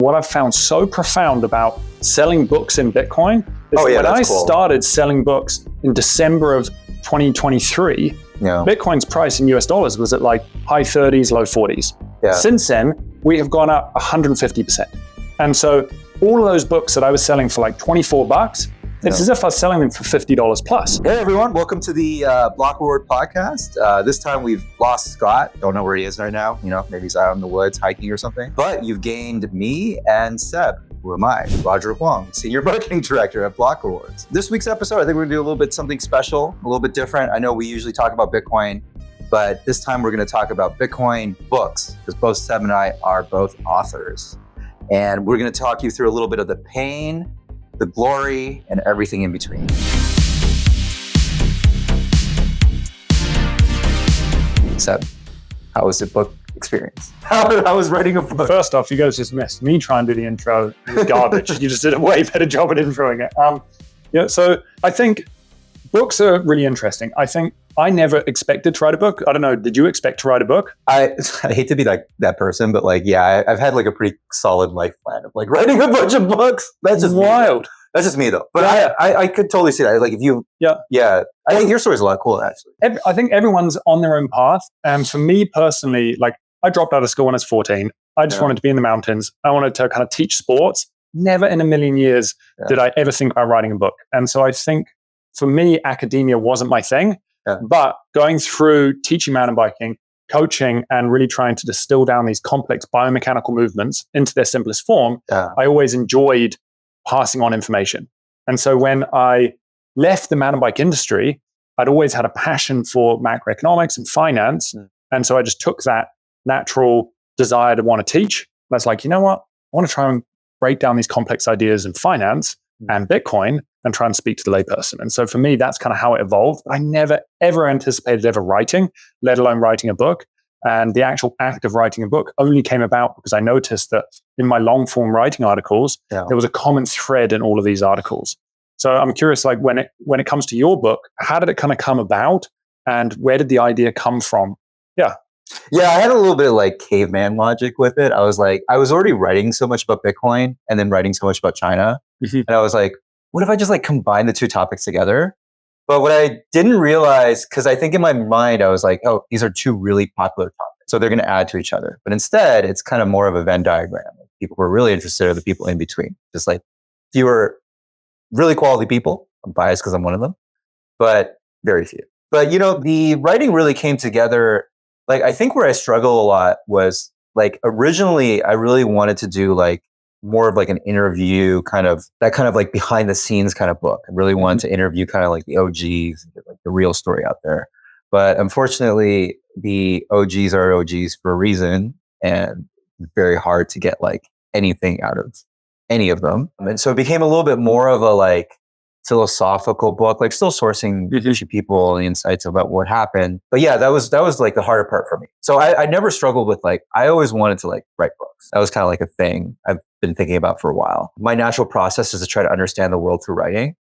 What I've found so profound about selling books in Bitcoin is when I started selling books in December of 2023, Bitcoin's price in US dollars was at like high 30s, low 40s. Yeah. Since then, we have gone up 150%. And so all of those books that I was selling for like $24, it's as if I was selling them for $50 plus. Hey everyone, welcome to the Block Reward podcast. This time we've lost Scott. Don't know where he is right now. You know, maybe he's out in the woods hiking or something. But you've gained me and Seb. Who am I? Roger Huang, Senior Marketing Director at Block Rewards. This week's episode, I think we're gonna do a little bit something special, a little bit different. I know we usually talk about Bitcoin, but this time we're gonna talk about Bitcoin books, because both Seb and I are both authors. And we're gonna talk you through a little bit of the pain, the glory, and everything in between. Seb, how was the book experience? How was writing a book? First off, you guys just missed me trying to do the intro. It was garbage. You just did a way better job at introing it. So I think books are really interesting. I think I never expected to write a book. I don't know, did you expect to write a book? I hate to be like that person, but like, yeah, I've had like a pretty solid life plan of like writing a bunch of books. That's just wild. That's just me though. But I could totally see that. Like if you, I think your story's a lot cooler actually. I think everyone's on their own path. And for me personally, like I dropped out of school when I was 14. I just wanted to be in the mountains. I wanted to kind of teach sports. Never in a million years did I ever think about writing a book. And so I think for me, academia wasn't my thing. But going through teaching mountain biking, coaching, and really trying to distill down these complex biomechanical movements into their simplest form, I always enjoyed passing on information. And so when I left the mountain bike industry, I'd always had a passion for macroeconomics and finance. And so I just took that natural desire to want to teach. I was like, you know what? I want to try and break down these complex ideas in finance and Bitcoin and try and speak to the layperson. And so for me, that's kind of how it evolved. I never, ever anticipated ever writing, let alone writing a book. And the actual act of writing a book only came about because I noticed that in my long form writing articles, there was a common thread in all of these articles. So I'm curious, like when it comes to your book, how did it kind of come about and where did the idea come from? Yeah, I had a little bit of like caveman logic with it. I was like, I was already writing so much about Bitcoin and then writing so much about China. And I was like, what if I just like combine the two topics together? But what I didn't realize, because I think in my mind, I was like, oh, these are two really popular topics. So they're going to add to each other. But instead, it's kind of more of a Venn diagram. People who are really interested are the people in between. Just like fewer really quality people. I'm biased because I'm one of them, but very few. But, you know, the writing really came together. Like, I think where I struggle a lot was like, originally, I really wanted to do like more of like an interview kind of like behind the scenes kind of book. I really wanted to interview kind of like the OGs, like the real story out there. But unfortunately, the OGs are OGs for a reason, and it's very hard to get like anything out of any of them. And so it became a little bit more of a like philosophical book, like still sourcing to people the insights about what happened. But yeah, that was like the harder part for me. So I never struggled with like, I always wanted to like write books. That was kind of like a thing I've been thinking about for a while. My natural process is to try to understand the world through writing.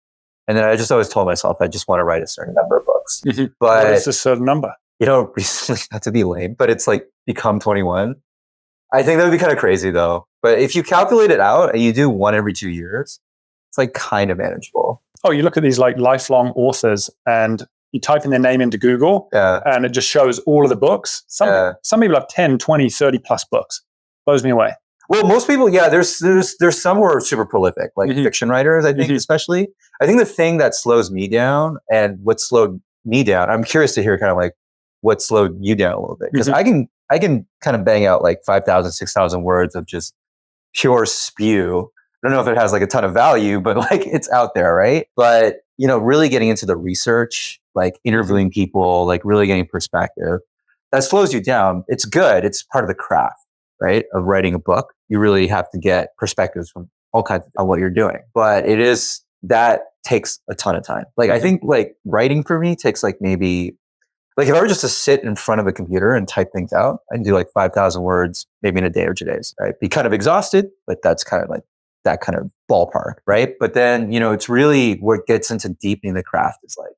And then I just always told myself, I just want to write a certain number of books. But what is this certain number? You know, recently, not to be lame, but it's like become 21. I think that would be kind of crazy though. But if you calculate it out and you do one every 2 years, it's like kind of manageable. Oh, you look at these like lifelong authors and you type in their name into Google and it just shows all of the books. Some people have 10, 20, 30 plus books. Blows me away. Well, most people, there's some who are super prolific, like fiction writers, I think, especially. I think the thing that slows me down and what slowed me down, I'm curious to hear kind of like what slowed you down a little bit. Because I can kind of bang out like 5,000, 6,000 words of just pure spew. I don't know if it has like a ton of value, but like it's out there, right? But, you know, really getting into the research, like interviewing people, like really getting perspective, that slows you down. It's good. It's part of the craft, right? Of writing a book. You really have to get perspectives from all kinds of what you're doing. But that takes a ton of time. Like I think like writing for me takes like maybe, like if I were just to sit in front of a computer and type things out, I can do like 5,000 words, maybe in a day or 2 days, right? Be kind of exhausted, but that's kind of like that kind of ballpark, right? But then, you know, it's really what gets into deepening the craft is like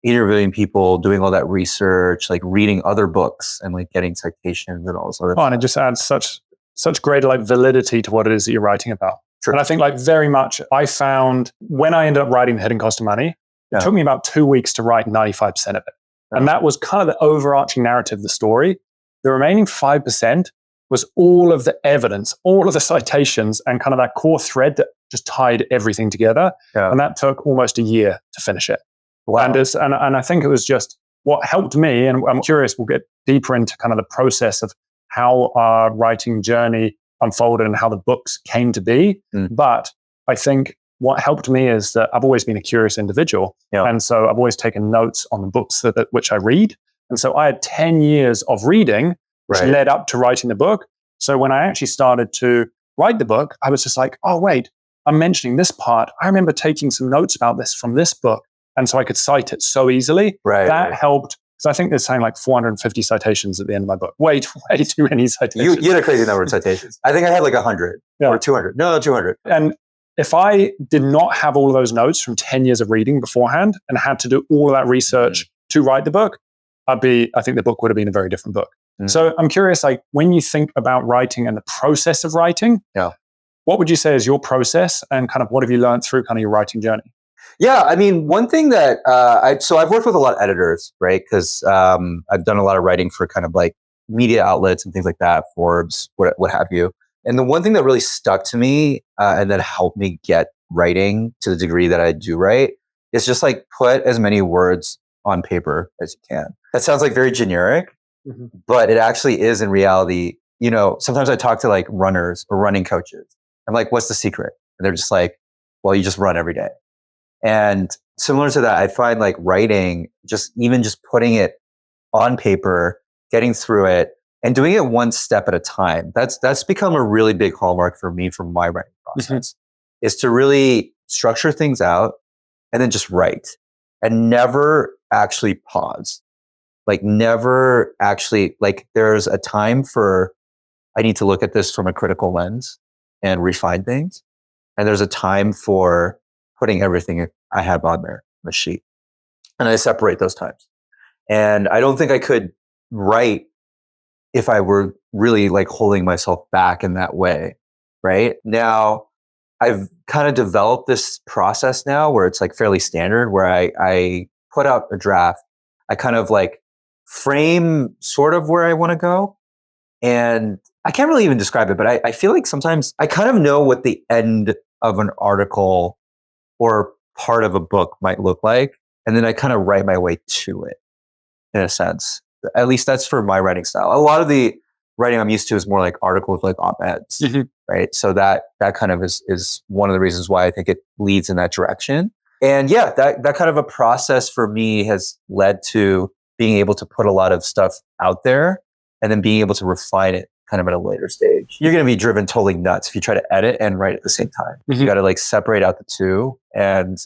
interviewing people, doing all that research, like reading other books and like getting citations and all this other stuff. And it just adds such such greater like validity to what it is that you're writing about. Sure. And I think like very much I found when I ended up writing The Hidden Cost of Money, it took me about 2 weeks to write 95% of it. And that was kind of the overarching narrative of the story. The remaining 5% was all of the evidence, all of the citations, and kind of that core thread that just tied everything together. And that took almost a year to finish it. Wow. And I think it was just what helped me, and I'm curious, we'll get deeper into kind of the process of how our writing journey unfolded and how the books came to be. But I think what helped me is that I've always been a curious individual. And so I've always taken notes on the books which I read. And so I had 10 years of reading, which led up to writing the book. So when I actually started to write the book, I was just like, oh, wait, I'm mentioning this part. I remember taking some notes about this from this book. And so I could cite it so easily. That helped. So I think there's saying like 450 citations at the end of my book. Way too many citations. You had a crazy number of citations. I think I had like 100 or 200. No, 200. And if I did not have all of those notes from 10 years of reading beforehand and had to do all of that research to write the book, I think the book would have been a very different book. So I'm curious, like when you think about writing and the process of writing, what would you say is your process and kind of what have you learned through kind of your writing journey? Yeah, I mean, one thing that I've worked with a lot of editors, right? Because I've done a lot of writing for kind of like media outlets and things like that, Forbes, what have you. And the one thing that really stuck to me and that helped me get writing to the degree that I do write is just like put as many words on paper as you can. That sounds like very generic, but it actually is in reality. You know, sometimes I talk to like runners or running coaches. I'm like, what's the secret? And they're just like, well, you just run every day. And similar to that, I find like writing, just putting it on paper, getting through it and doing it one step at a time. That's become a really big hallmark for me from my writing process is to really structure things out and then just write and never actually pause. Like never actually, like there's a time for, I need to look at this from a critical lens and refine things. And there's a time for putting everything I have on there, on the sheet. And I separate those times. And I don't think I could write if I were really like holding myself back in that way. Right now, I've kind of developed this process now where it's like fairly standard, where I put out a draft. I kind of like frame sort of where I want to go. And I can't really even describe it, but I feel like sometimes I kind of know what the end of an article or part of a book might look like. And then I kind of write my way to it in a sense. At least that's for my writing style. A lot of the writing I'm used to is more like articles, like op-eds, right? So that kind of is one of the reasons why I think it leads in that direction. And yeah, that kind of a process for me has led to being able to put a lot of stuff out there and then being able to refine it kind of at a later stage. You're going to be driven totally nuts if you try to edit and write at the same time. You got to like separate out the two and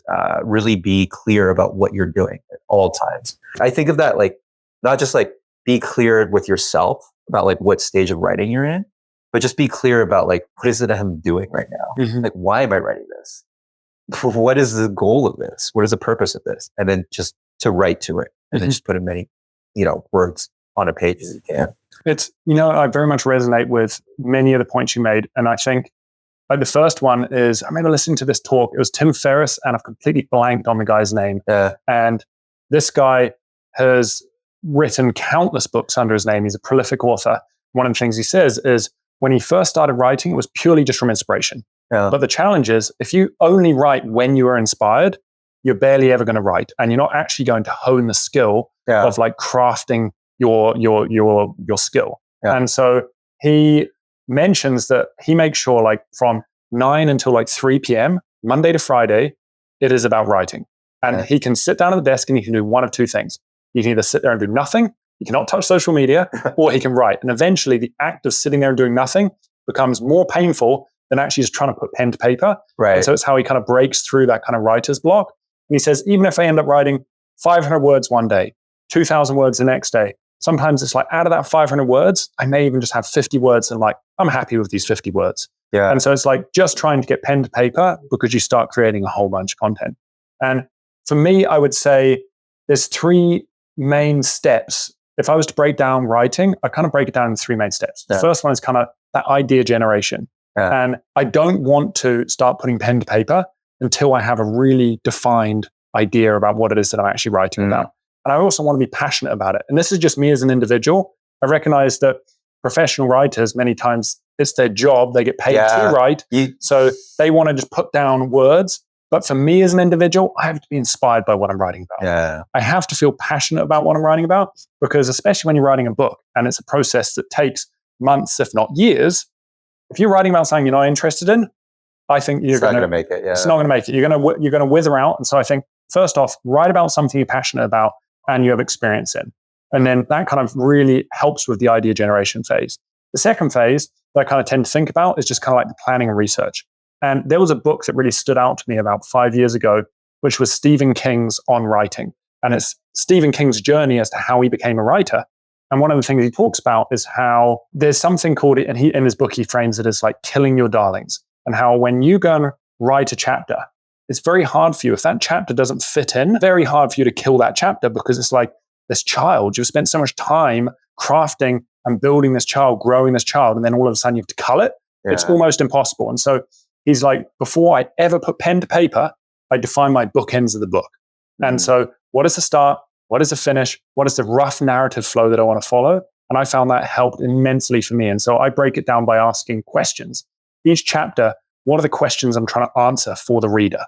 really be clear about what you're doing at all times. I think of that like, not just like be clear with yourself about like what stage of writing you're in, but just be clear about like, what is it I'm doing right now? Like, why am I writing this? What is the goal of this? What is the purpose of this? And then just to write to it and then just put as many, words on a page as you can. It's, I very much resonate with many of the points you made. And I think like the first one is, I remember listening to this talk. It was Tim Ferriss and I've completely blanked on the guy's name. And this guy has written countless books under his name. He's a prolific author. One of the things he says is when he first started writing, it was purely just from inspiration. But the challenge is if you only write when you are inspired, you're barely ever going to write. And you're not actually going to hone the skill of like crafting your skill. And so he mentions that he makes sure like from 9 until like 3 p.m., Monday to Friday, it is about writing. And he can sit down at the desk and he can do one of two things. You can either sit there and do nothing, you cannot touch social media, or he can write. And eventually the act of sitting there and doing nothing becomes more painful than actually just trying to put pen to paper. And so it's how he kind of breaks through that kind of writer's block. And he says, even if I end up writing 500 words one day, 2,000 words the next day, sometimes it's like out of that 500 words, I may even just have 50 words and like, I'm happy with these 50 words. And so it's like just trying to get pen to paper because you start creating a whole bunch of content. And for me, I would say there's 3 main steps. If I was to break down writing, I kind of break it down in 3 main steps. The first one is kind of that idea generation. And I don't want to start putting pen to paper until I have a really defined idea about what it is that I'm actually writing about. And I also want to be passionate about it. And this is just me as an individual. I recognize that professional writers, many times it's their job. They get paid to write. So they want to just put down words. But for me as an individual, I have to be inspired by what I'm writing about. I have to feel passionate about what I'm writing about, because especially when you're writing a book and it's a process that takes months, if not years, if you're writing about something you're not interested in, I think you're going to make it. It's not going to make it. You're going to wither out. And so I think, first off, write about something you're passionate about and you have experience in. And then that kind of really helps with the idea generation phase. The second phase that I kind of tend to think about is just kind of like the planning and research. And there was a book that really stood out to me about 5 years ago, which was Stephen King's On Writing. And it's Stephen King's journey as to how he became a writer. And one of the things he talks about is how there's something called it, and in his book, he frames it as like killing your darlings. And how when you go and write a chapter, it's very hard for you. If that chapter doesn't fit in, very hard for you to kill that chapter, because it's like this child, you've spent so much time crafting and building this child, growing this child, and then all of a sudden you have to cull it. It's almost impossible. And so he's like, before I ever put pen to paper, I define my bookends of the book. And so what is the start? What is the finish? What is the rough narrative flow that I want to follow? And I found that helped immensely for me. And so I break it down by asking questions. Each chapter, what are the questions I'm trying to answer for the reader?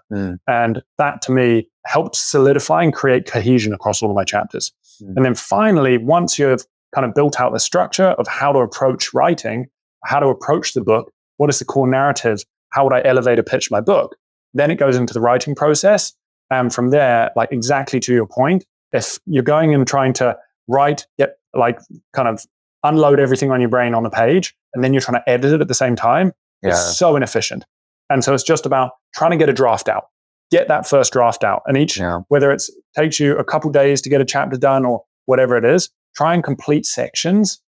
And that to me helped solidify and create cohesion across all of my chapters. And then finally, once you've kind of built out the structure of how to approach writing, how to approach the book, what is the core narrative? How would I elevator pitch my book? Then it goes into the writing process. And from there, like exactly to your point, if you're going and trying to write, get like kind of unload everything on your brain on the page, and then you're trying to edit it at the same time, it's so inefficient. And so it's just about trying to get a draft out, get that first draft out. And whether it takes you a couple days to get a chapter done or whatever it is, try and complete sections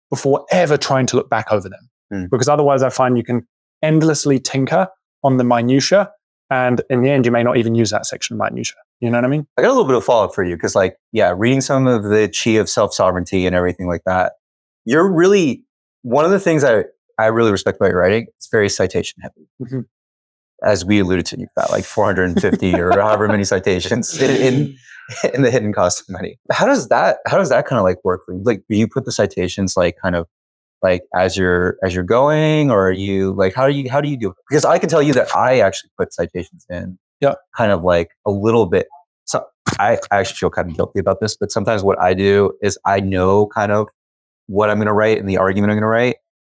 before ever trying to look back over them. Because otherwise I find you can endlessly tinker on the minutia. And in the end, you may not even use that section of minutia. You know what I mean? I got a little bit of follow-up for you. Because reading some of the Chi of self-sovereignty and everything like that, you're really, one of the things I really respect about your writing, it's very citation heavy. As we alluded to, you've got like 450 or however many citations in the hidden cost of money. How does that kind of like work for you? Like, do you put the citations like kind of like as you're going, or are you like, how do you do it? Because I can tell you that I actually put citations in kind of like a little bit. So I actually feel kind of guilty about this, but sometimes what I do is I know kind of what I'm going to write and the argument I'm going to write.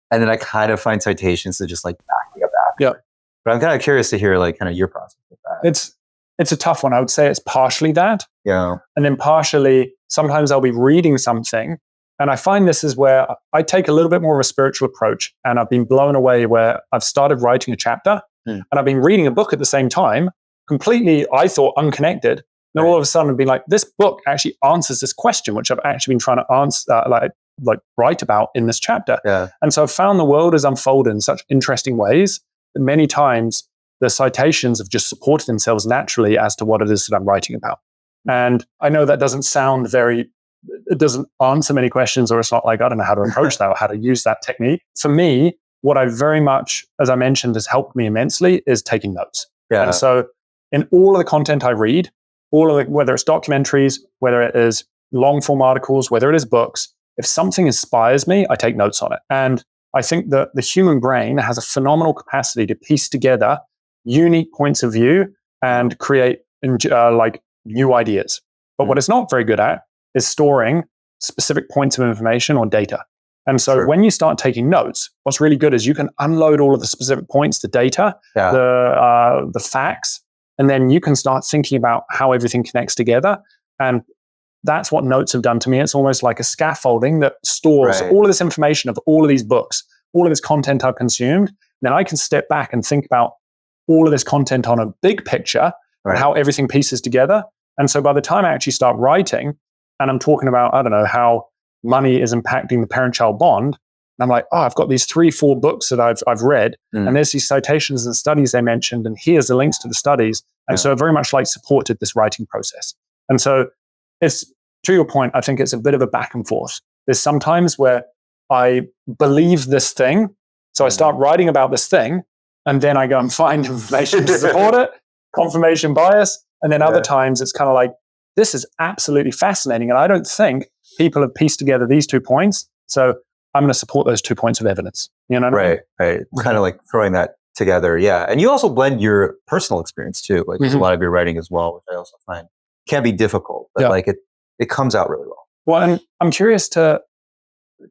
And then I kind of find citations to just like back me up after. But I'm kind of curious to hear like kind of your process with that. It's a tough one. I would say it's partially that. And then partially, sometimes I'll be reading something. And I find this is where I take a little bit more of a spiritual approach. And I've been blown away where I've started writing a chapter and I've been reading a book at the same time, completely, I thought, unconnected. And all of a sudden I've been like, this book actually answers this question, which I've actually been trying to answer, like write about in this chapter. And so I've found the world has unfolded in such interesting ways that many times the citations have just supported themselves naturally as to what it is that I'm writing about. And I know that doesn't sound it doesn't answer many questions, or it's not like, I don't know how to approach that or how to use that technique. For me, what I very much, as I mentioned, has helped me immensely is taking notes. And so in all of the content I read, whether it's documentaries, whether it is long form articles, whether it is books, if something inspires me, I take notes on it. And I think that the human brain has a phenomenal capacity to piece together unique points of view and create like new ideas. But what it's not very good at is storing specific points of information or data. And so when you start taking notes, what's really good is you can unload all of the specific points, the data, the facts, and then you can start thinking about how everything connects together. And that's what notes have done to me. It's almost like a scaffolding that stores all of this information of all of these books, all of this content I've consumed. Then I can step back and think about all of this content on a big picture and how everything pieces together. And so by the time I actually start writing and I'm talking about, I don't know, how money is impacting the parent-child bond, and I'm like, I've got these 3-4 books that I've read, and there's these citations and studies they mentioned, and here's the links to the studies. And so it very much like supported this writing process. And so it's, to your point, I think it's a bit of a back and forth. There's sometimes where I believe this thing So I start writing about this thing, and then I go and find information to support it, confirmation bias. And then other times it's kind of like, this is absolutely fascinating. And I don't think people have pieced together these 2 points. So I'm going to support those 2 points of evidence. You know what I mean? Right. Kind of like throwing that together. Yeah. And you also blend your personal experience too. Like there's a lot of your writing as well, which I also find can be difficult, but like it comes out really well. Well, and I'm curious to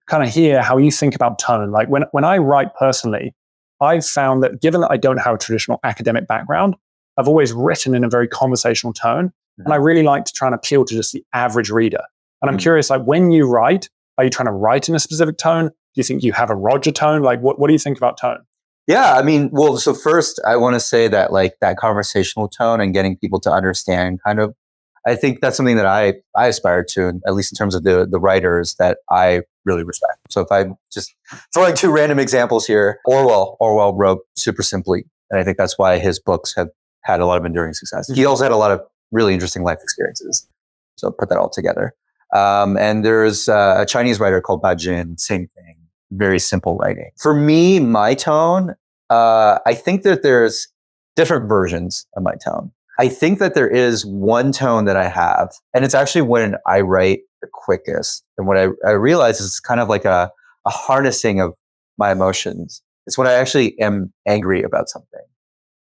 kind of hear how you think about tone. Like when I write personally, I've found that given that I don't have a traditional academic background, I've always written in a very conversational tone. And I really like to try and appeal to just the average reader. And I'm curious, like when you write, are you trying to write in a specific tone? Do you think you have a Roger tone? Like what do you think about tone? Yeah, I mean, well, so first I want to say that like that conversational tone and getting people to understand kind of, I think that's something that I aspire to, at least in terms of the writers that I really respect. So if I'm just throwing 2 random examples here, Orwell wrote super simply. And I think that's why his books have had a lot of enduring success. He also had a lot of really interesting life experiences. So put that all together. And there's a Chinese writer called Bajin, same thing, very simple writing. For me, my tone, I think that there's different versions of my tone. I think that there is one tone that I have, and it's actually when I write the quickest. And what I realize is it's kind of like a harnessing of my emotions. It's when I actually am angry about something.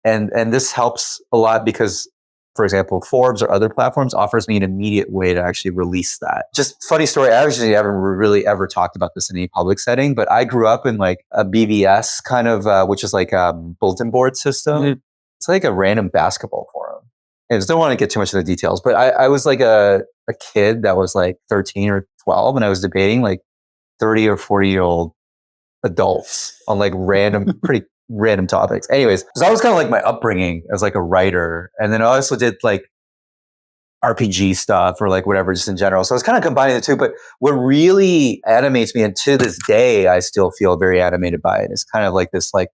And this helps a lot because, for example, Forbes or other platforms offers me an immediate way to actually release that. Just funny story. I actually haven't really ever talked about this in any public setting, but I grew up in like a BBS kind of, which is like a bulletin board system. It's like a random basketball forum. And I just don't want to get too much into the details, but I was like a kid that was like 13 or 12, and I was debating like 30 or 40-year-old adults on like pretty random topics. Anyways, so that was kind of like my upbringing as like a writer. And then I also did like RPG stuff or like whatever, just in general. So I was kind of combining the two. But what really animates me, and to this day, I still feel very animated by it, is kind of like this like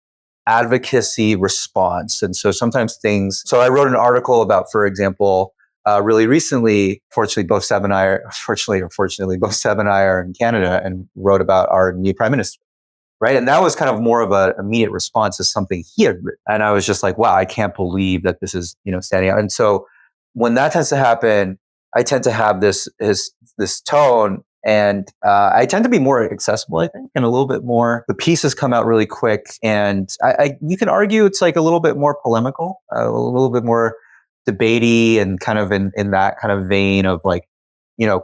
advocacy response. And so sometimes so I wrote an article about, for example, really recently, fortunately, both Seb and I are in Canada and wrote about our new prime minister. Right. And that was kind of more of an immediate response to something he had written. And I was just like, wow, I can't believe that this is, standing out. And so when that tends to happen, I tend to have this tone, and I tend to be more accessible, I think, and a little bit more, the pieces come out really quick. And you can argue it's like a little bit more polemical, a little bit more debatey, and kind of in that kind of vein of like,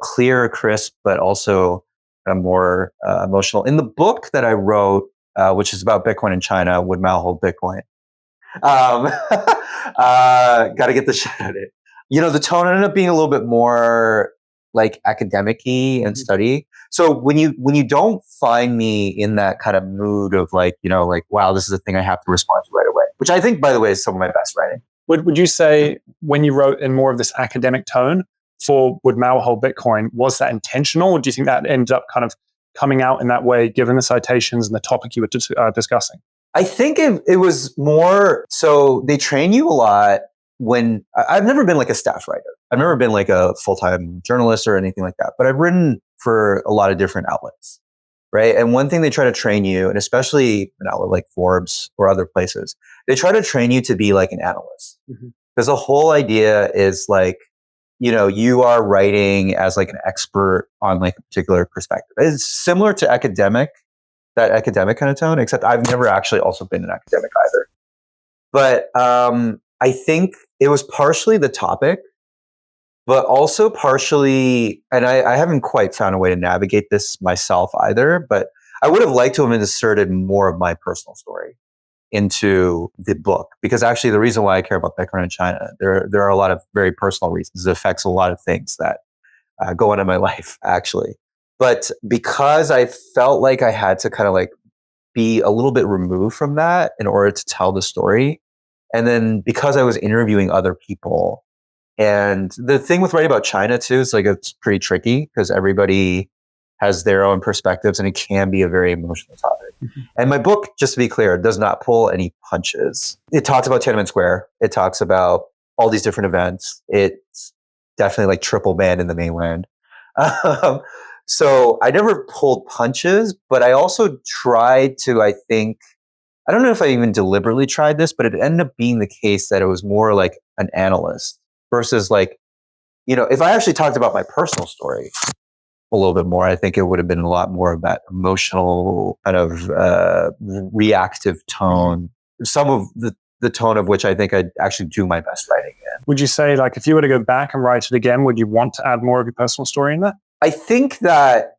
clear, crisp, but also more emotional. In the book that I wrote, which is about Bitcoin in China, Would Mao hold Bitcoin? Got to get the shit out of it. The tone ended up being a little bit more like academic-y and study. So when you don't find me in that kind of mood of like, like, wow, this is a thing I have to respond to right away, which I think, by the way, is some of my best writing. Would you say when you wrote in more of this academic tone for Would Mao hold Bitcoin, was that intentional? Or do you think that ended up kind of coming out in that way, given the citations and the topic you were discussing? I think it was more, so they train you a lot when, I've never been like a staff writer. I've never been like a full-time journalist or anything like that, but I've written for a lot of different outlets, right? And one thing they try to train you, and especially an outlet like Forbes or other places, they try to train you to be like an analyst. Because the whole idea is like, you are writing as like an expert on like a particular perspective. It's similar to that academic kind of tone, except I've never actually also been an academic either. But I think it was partially the topic, but also partially, and I haven't quite found a way to navigate this myself either, but I would have liked to have inserted more of my personal story into the book, because actually the reason why I care about Bitcoin in China, there are a lot of very personal reasons. It affects a lot of things that go on in my life, actually. But because I felt like I had to kind of like be a little bit removed from that in order to tell the story, and then because I was interviewing other people, and the thing with writing about China too is like it's pretty tricky because everybody has their own perspectives, and it can be a very emotional topic. And my book, just to be clear, does not pull any punches. It talks about Tiananmen Square. It talks about all these different events. It's definitely like triple banned in the mainland. So I never pulled punches, but I also tried to, I don't know if I even deliberately tried this, but it ended up being the case that it was more like an analyst versus like, if I actually talked about my personal story a little bit more, I think it would have been a lot more of that emotional kind of reactive tone. Some of the tone of which I think I'd actually do my best writing in. Would you say, like, if you were to go back and write it again, would you want to add more of your personal story in there? I think that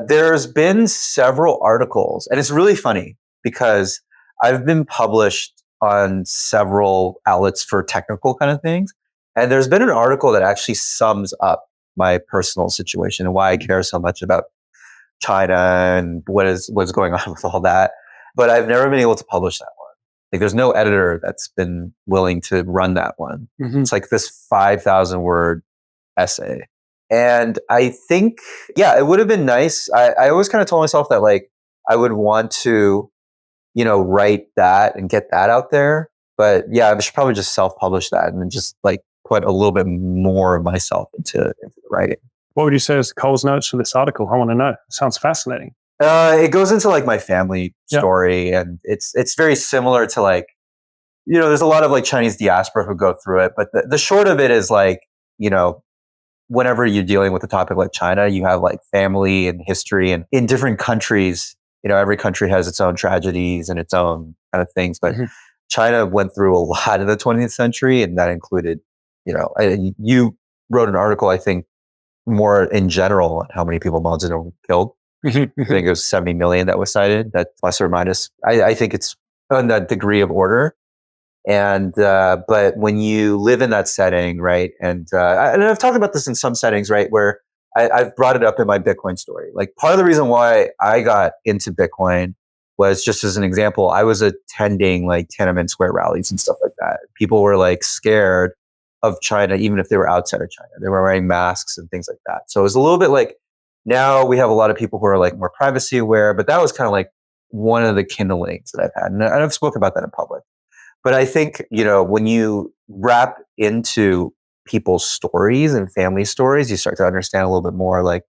there's been several articles, and it's really funny because I've been published on several outlets for technical kind of things. And there's been an article that actually sums up my personal situation and why I care so much about China and what's going on with all that. But I've never been able to publish that one. Like, there's no editor that's been willing to run that one. Mm-hmm. It's like this 5,000 word essay. And I think, it would have been nice. I always kind of told myself that, like, I would want to, write that and get that out there. But I should probably just self-publish that and then just like put a little bit more of myself into the writing. What would you say is Cole's notes for this article? I want to know. It sounds fascinating. It goes into like my family story, and it's very similar to like, there's a lot of like Chinese diaspora who go through it. But the short of it is like, whenever you're dealing with a topic like China, you have like family and history, and in different countries, every country has its own tragedies and its own kind of things. But China went through a lot in the 20th century, and that included, you wrote an article, I think, more in general on how many people Mao Zedong killed. I think it was 70 million that was cited, that plus or minus. I think it's on that degree of order. And, but when you live in that setting, right? And I've talked about this in some settings, right? Where I've brought it up in my Bitcoin story. Like, part of the reason why I got into Bitcoin was, just as an example, I was attending like Tiananmen Square rallies and stuff like that. People were like scared of China, even if they were outside of China. They were wearing masks and things like that. So it was a little bit like, now we have a lot of people who are like more privacy aware, but that was kind of like one of the kindlings that I've had. And I've spoken about that in public. But I think, when you wrap into people's stories and family stories, you start to understand a little bit more like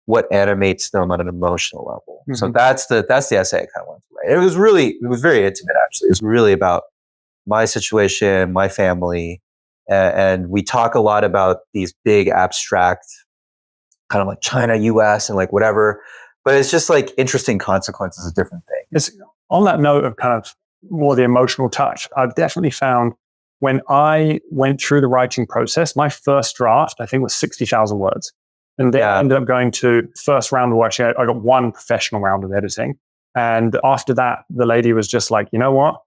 what animates them on an emotional level. Mm-hmm. So that's the essay I kind of wanted to write. It was very intimate, actually. It was really about my situation, my family. And we talk a lot about these big abstract kind of like China, US, and like whatever. But it's just like interesting consequences of different things. It's, on that note of kind of more the emotional touch, I've definitely found when I went through the writing process, my first draft, I think, was 60,000 words. And then I ended up going to first round of watching. I got one professional round of editing. And after that, the lady was just like, you know what?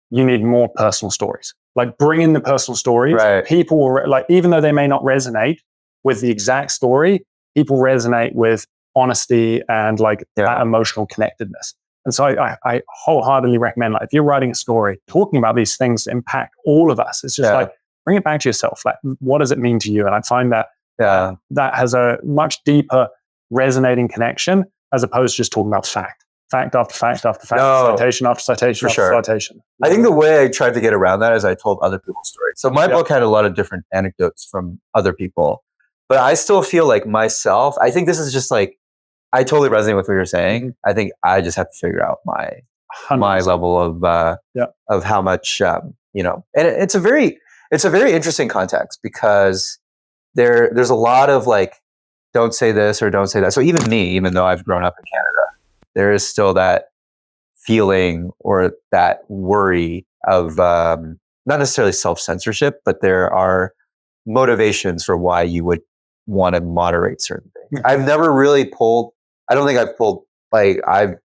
You need more personal stories. Like, bring in the personal stories. Right. People will, like, even though they may not resonate with the exact story, people resonate with honesty and like that emotional connectedness. And so I wholeheartily recommend, like, if you're writing a story, talking about these things that impact all of us, it's just like, bring it back to yourself. Like, what does it mean to you? And I find that that has a much deeper resonating connection as opposed to just talking about fact after fact after fact, citation after citation after citation. I think the way I tried to get around that is I told other people's stories. So my book had a lot of different anecdotes from other people, but I still feel like myself, I think this is just like, I totally resonate with what you're saying. I think I just have to figure out my 100%. Level of how much, and it's a very interesting context because there's a lot of like, don't say this or don't say that. So even me, even though I've grown up in Canada, there is still that feeling or that worry of not necessarily self-censorship, but there are motivations for why you would want to moderate certain things. I've never really pulled, I don't think I've pulled, like, I've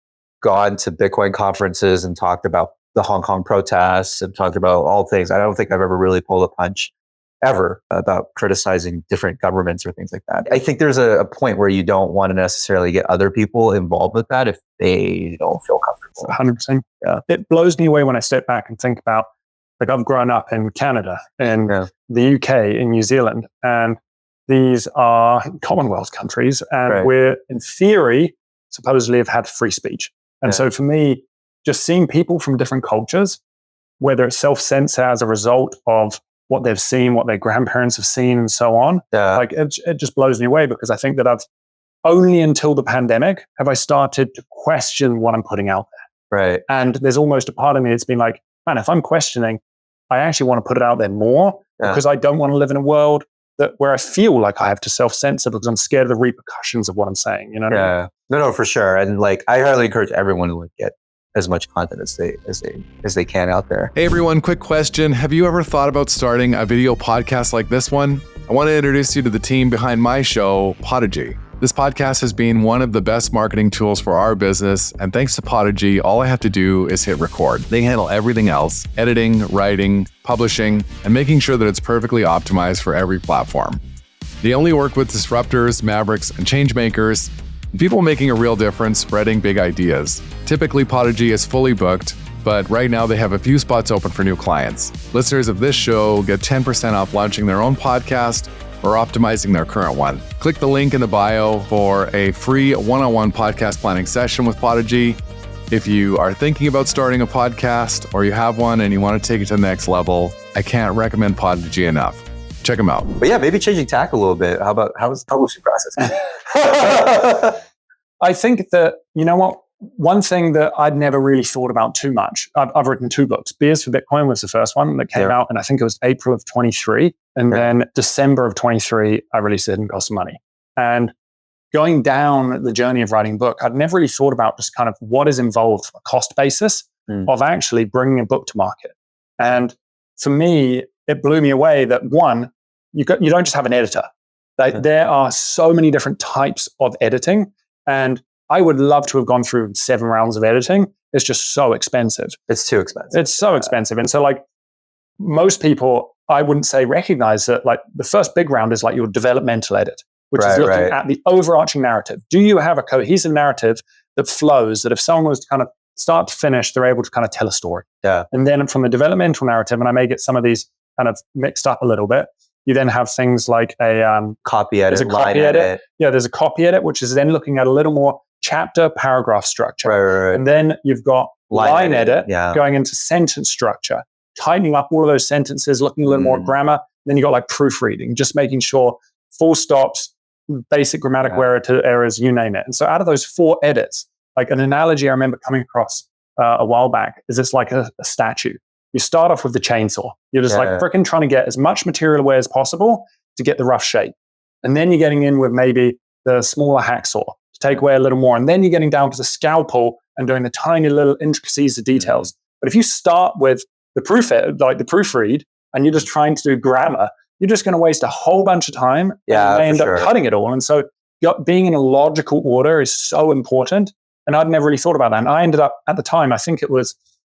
gone to Bitcoin conferences and talked about the Hong Kong protests and talked about all things. I don't think I've ever really pulled a punch ever about criticizing different governments or things like that. I think there's a point where you don't want to necessarily get other people involved with that if they don't feel comfortable. 100%. Yeah. It blows me away when I step back and think about, like, I've grown up in Canada, in the UK, in New Zealand, and these are Commonwealth countries, and we're, in theory, supposedly have had free speech. And so for me, just seeing people from different cultures, whether it's self-censor as a result of what they've seen, what their grandparents have seen, and so on, like, it just blows me away, because I think that only until the pandemic have I started to question what I'm putting out there. Right. And there's almost a part of me that's been like, man, if I'm questioning, I actually want to put it out there more because I don't want to live in a world where I feel like I have to self-censor because I'm scared of the repercussions of what I'm saying. You know what I mean? No, for sure. And like, I highly encourage everyone to get as much content as they can out there. Hey everyone, quick question. Have you ever thought about starting a video podcast like this one? I want to introduce you to the team behind my show, Podigy. This podcast has been one of the best marketing tools for our business, and thanks to Podigy, all I have to do is hit record. They handle everything else: editing, writing, publishing, and making sure that it's perfectly optimized for every platform. They only work with disruptors, mavericks, and change makers, people making a real difference, spreading big ideas. Typically, Podigy is fully booked, but right now they have a few spots open for new clients. Listeners of this show get 10% off launching their own podcast or optimizing their current one. Click the link in the bio for a free one-on-one podcast planning session with Podigy. If you are thinking about starting a podcast or you have one and you want to take it to the next level, I can't recommend Podigy enough. Check them out. But yeah, maybe changing tack a little bit. How's the publishing process? I think that, you know what? One thing that I'd never really thought about too much, I've written 2 books. Beers for Bitcoin was the first one that came out, and I think it was April of 23. And then December of 23, I released Hidden Cost of Money. And going down the journey of writing a book, I'd never really thought about just kind of what is involved from a cost basis of actually bringing a book to market. And for me, it blew me away that one, you don't just have an editor. There are so many different types of editing, and I would love to have gone through 7 rounds of editing. It's just so expensive. It's too expensive. It's so expensive. And so like most people, I wouldn't say recognize that like the first big round is like your developmental edit, which is looking at the overarching narrative. Do you have a cohesive narrative that flows, that if someone was to kind of start to finish, they're able to kind of tell a story? Yeah. And then from the developmental narrative, and I may get some of these kind of mixed up a little bit, you then have things like a copy edit, there's a copy edit. Yeah, there's a copy edit, which is then looking at a little more chapter, paragraph structure. Right. And then you've got line edit going into sentence structure, tightening up all of those sentences, looking a little more at grammar. Then you got like proofreading, just making sure full stops, basic grammatical errors, you name it. And so out of those 4 edits, like an analogy I remember coming across a while back is it's like a statue. You start off with the chainsaw. You're just like freaking trying to get as much material away as possible to get the rough shape. And then you're getting in with maybe the smaller hacksaw to take away a little more. And then you're getting down to the scalpel and doing the tiny little intricacies of details. But if you start with the proofread, and you're just trying to do grammar, you're just going to waste a whole bunch of time and you may end up cutting it all. And so being in a logical order is so important. And I'd never really thought about that. And I ended up at the time, I think it was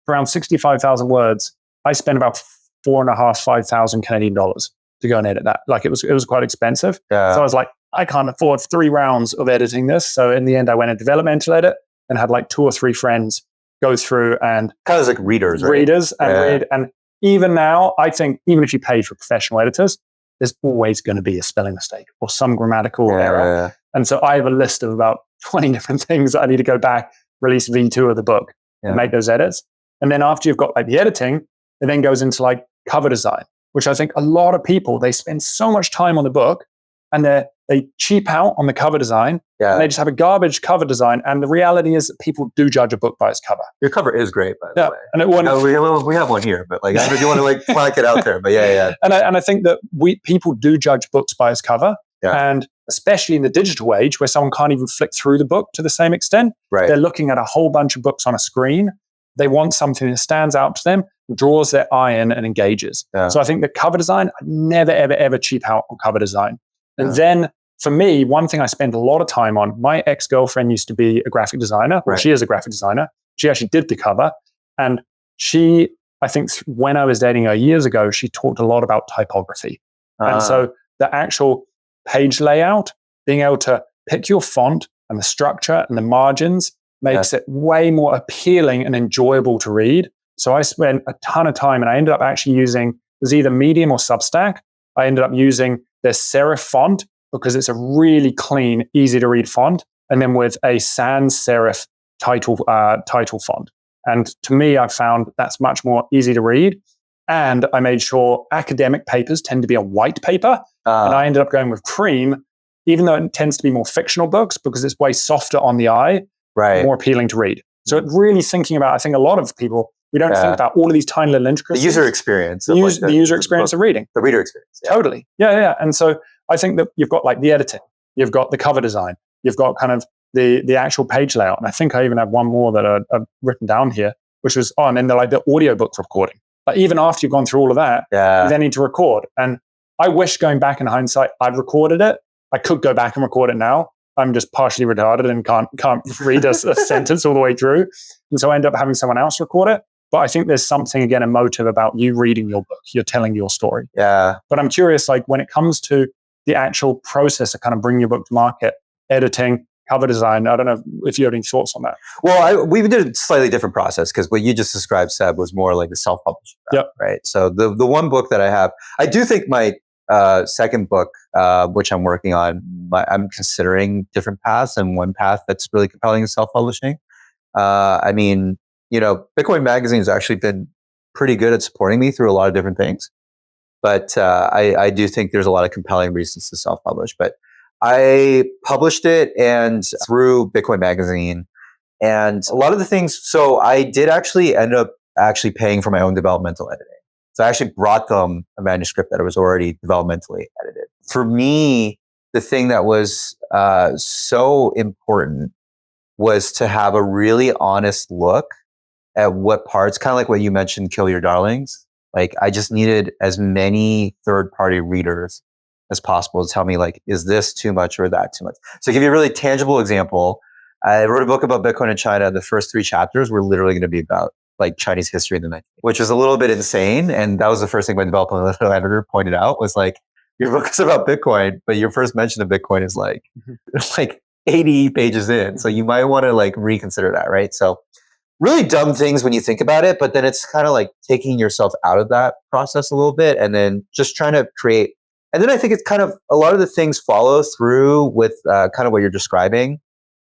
around 65,000 words. I spent about 4,500 Canadian dollars to go and edit that. Like it was quite expensive. Yeah. So I was like, I can't afford 3 rounds of editing this. So in the end, I went into developmental edit and had like 2 or 3 friends go through and kind of like readers and read. And even now, I think even if you pay for professional editors, there's always going to be a spelling mistake or some grammatical error. And so I have a list of about 20 different things that I need to go back, release V2 of the book and make those edits. And then after you've got like the editing, it then goes into like cover design, which I think a lot of people, they spend so much time on the book and they cheap out on the cover design. And they just have a garbage cover design. And the reality is that people do judge a book by its cover. Your cover is great, by the way. And we have one here, but like, I don't know if you want to like flank it out there, but And I think that people do judge books by its cover. And especially in the digital age where someone can't even flick through the book to the same extent, they're looking at a whole bunch of books on a screen. They want something that stands out to them, draws their eye in and engages. So I think the cover design, I never, ever, ever cheap out on cover design. And then for me, one thing I spend a lot of time on, my ex-girlfriend used to be a graphic designer. Well, she is a graphic designer. She actually did the cover. And she, I think when I was dating her years ago, she talked a lot about typography. And so the actual page layout, being able to pick your font and the structure and the margins makes it way more appealing and enjoyable to read. So I spent a ton of time and I ended up actually using, it was either Medium or Substack. I ended up using their serif font because it's a really clean, easy to read font. And then with a sans serif title font. And to me, I found that's much more easy to read. And I made sure academic papers tend to be a white paper. And I ended up going with cream, even though it tends to be more fictional books because it's way softer on the eye, more appealing to read. So really thinking about, I think a lot of people, we don't think about all of these tiny little intricacies. The user experience. The user experience of reading. The reader experience. Yeah. Totally. Yeah. And so I think that you've got like the editing, you've got the cover design, you've got kind of the actual page layout. And I think I even have one more that I've written down here, which was, and then like the audiobook recording. But even after you've gone through all of that, you then need to record. And I wish going back in hindsight, I'd recorded it. I could go back and record it now. I'm just partially retarded and can't read a sentence all the way through. And so I end up having someone else record it. But I think there's something, again, emotive about you reading your book. You're telling your story. Yeah. But I'm curious, like when it comes to the actual process of kind of bringing your book to market, editing, cover design, I don't know if you have any thoughts on that. Well, we did a slightly different process because what you just described, Seb, was more like the self-publishing route, right? So the one book that I have, I do think my second book, which I'm working on, I'm considering different paths, and one path that's really compelling is self-publishing. I mean, Bitcoin Magazine has actually been pretty good at supporting me through a lot of different things. But I do think there's a lot of compelling reasons to self-publish. But I published it and through Bitcoin Magazine. And a lot of the things, so I did actually end up paying for my own developmental editing. So I actually brought them a manuscript that was already developmentally edited. For me, the thing that was so important was to have a really honest look at what parts, kind of like what you mentioned, Kill Your Darlings. Like I just needed as many third-party readers as possible to tell me, like, is this too much or that too much? So to give you a really tangible example, I wrote a book about Bitcoin in China. The first 3 chapters were literally going to be about like Chinese history in the 19th, which was a little bit insane. And that was the first thing my developmental editor pointed out was like, your book is about Bitcoin, but your first mention of Bitcoin is like 80 pages in. So you might want to like reconsider that, right? So really dumb things when you think about it, but then it's kind of like taking yourself out of that process a little bit and then just trying to create. And then I think it's kind of a lot of the things follow through with kind of what you're describing,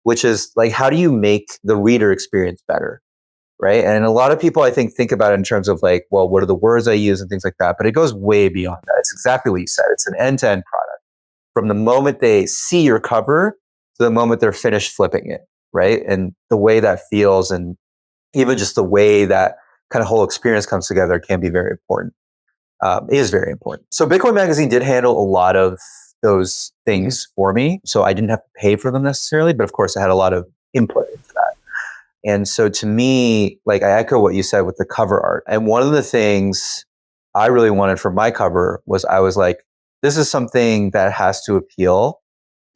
which is like, how do you make the reader experience better? Right. And a lot of people, I think about it in terms of like, well, what are the words I use and things like that? But it goes way beyond that. It's exactly what you said. It's an end-to-end product. From the moment they see your cover to the moment they're finished flipping it. Right. And the way that feels and even just the way that kind of whole experience comes together can be very important, is very important. So Bitcoin Magazine did handle a lot of those things for me. So I didn't have to pay for them necessarily, but of course I had a lot of input into that. And so to me, like I echo what you said with the cover art. And one of the things I really wanted for my cover was I was like, this is something that has to appeal